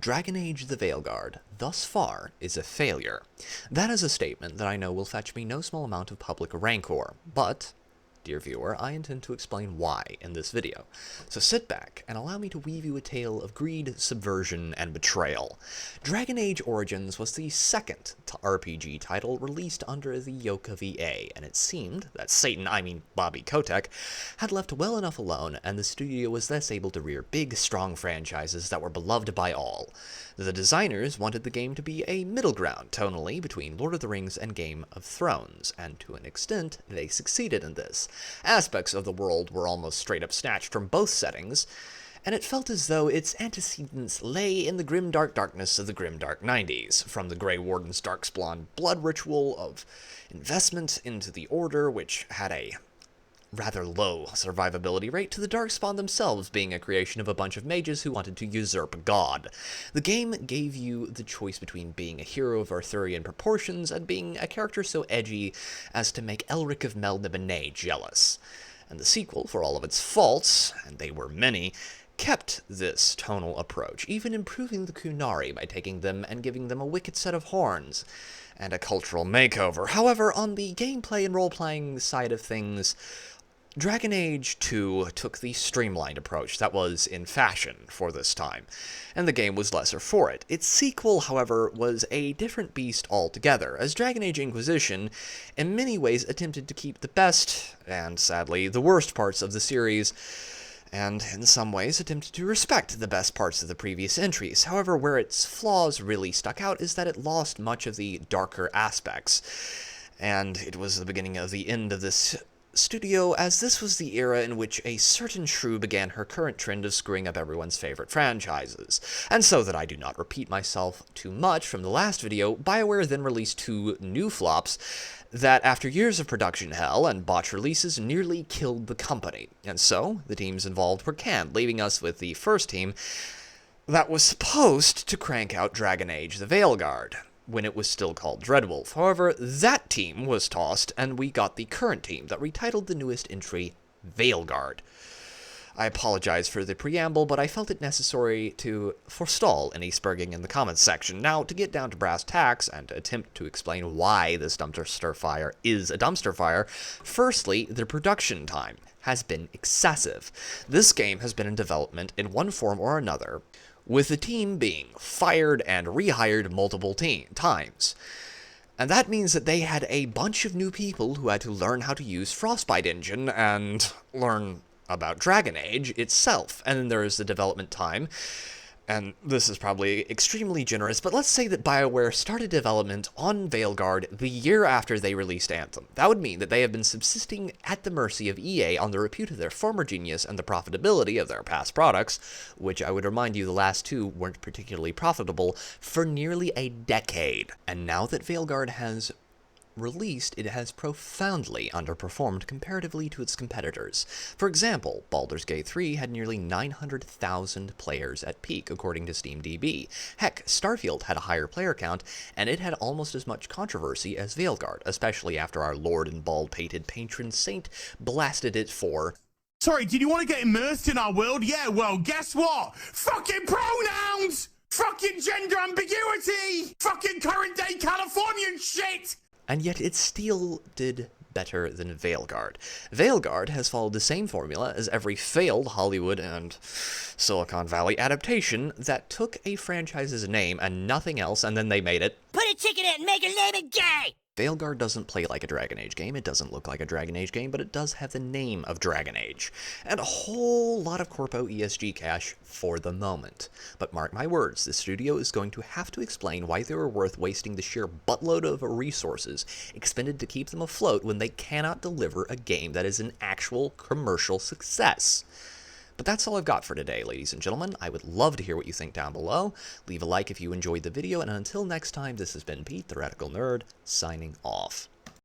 Dragon Age the Veilguard, thus far, is a failure. That is a statement that I know will fetch me no small amount of public rancor, but, dear viewer, I intend to explain why in this video. So sit back and allow me to weave you a tale of greed, subversion, and betrayal. Dragon Age Origins was the second RPG title released under the yoke of EA, and it seemed that Satan, I mean Bobby Kotick, had left well enough alone, and the studio was thus able to rear big, strong franchises that were beloved by all. The designers wanted the game to be a middle ground, tonally, between Lord of the Rings and Game of Thrones, and to an extent, they succeeded in this. Aspects of the world were almost straight up snatched from both settings, and it felt as though its antecedents lay in the grim dark darkness of the grim dark 90s, from the Grey Warden's darkspawn blood ritual of investment into the Order, which had a rather low survivability rate, to the Darkspawn themselves being a creation of a bunch of mages who wanted to usurp God. The game gave you the choice between being a hero of Arthurian proportions and being a character so edgy as to make Elric of Melniboné jealous. And the sequel, for all of its faults, and they were many, kept this tonal approach, even improving the Qunari by taking them and giving them a wicked set of horns and a cultural makeover. However, on the gameplay and role-playing side of things, Dragon Age 2 took the streamlined approach that was in fashion for this time, and the game was lesser for it. Its sequel, however, was a different beast altogether, as Dragon Age Inquisition in many ways attempted to keep the best, and sadly, the worst parts of the series, and in some ways attempted to respect the best parts of the previous entries. However, where its flaws really stuck out is that it lost much of the darker aspects, and it was the beginning of the end of this studio, as this was the era in which a certain shrew began her current trend of screwing up everyone's favorite franchises. And so that I do not repeat myself too much from the last video, BioWare then released two new flops that, after years of production hell and botched releases, nearly killed the company. And so, the teams involved were canned, leaving us with the first team that was supposed to crank out Dragon Age the Veilguard, when it was still called Dreadwolf. However, that team was tossed, and we got the current team that retitled the newest entry Veilguard. I apologize for the preamble, but I felt it necessary to forestall any spurging in the comments section. Now, to get down to brass tacks and attempt to explain why this dumpster fire is a dumpster fire, firstly, the production time has been excessive. This game has been in development in one form or another, with the team being fired and rehired multiple times. And that means that they had a bunch of new people who had to learn how to use Frostbite Engine and learn about Dragon Age itself. And then there is the development time, and this is probably extremely generous, but let's say that BioWare started development on Veilguard the year after they released Anthem. That would mean that they have been subsisting at the mercy of EA on the repute of their former genius and the profitability of their past products, which I would remind you the last two weren't particularly profitable, for nearly a decade. And now that Veilguard has released, it has profoundly underperformed comparatively to its competitors. For example, Baldur's Gate 3 had nearly 900,000 players at peak, according to SteamDB. Heck, Starfield had a higher player count, and it had almost as much controversy as Veilguard, especially after our lord and bald-pated patron saint blasted it for, "Sorry, did you want to get immersed in our world? Yeah, well, guess what? Fucking pronouns! Fucking gender ambiguity! Fucking current-day Californian shit!" and yet it still did better than Veilguard. Veilguard has followed the same formula as every failed Hollywood and Silicon Valley adaptation that took a franchise's name and nothing else, and then they made it. Put a chicken in and make her name it gay! Veilguard doesn't play like a Dragon Age game, it doesn't look like a Dragon Age game, but it does have the name of Dragon Age, and a whole lot of Corpo ESG cash for the moment. But mark my words, the studio is going to have to explain why they were worth wasting the sheer buttload of resources expended to keep them afloat when they cannot deliver a game that is an actual commercial success. But that's all I've got for today, ladies and gentlemen. I would love to hear what you think down below. Leave a like if you enjoyed the video, and until next time, this has been Pete, the Radical Nerd, signing off.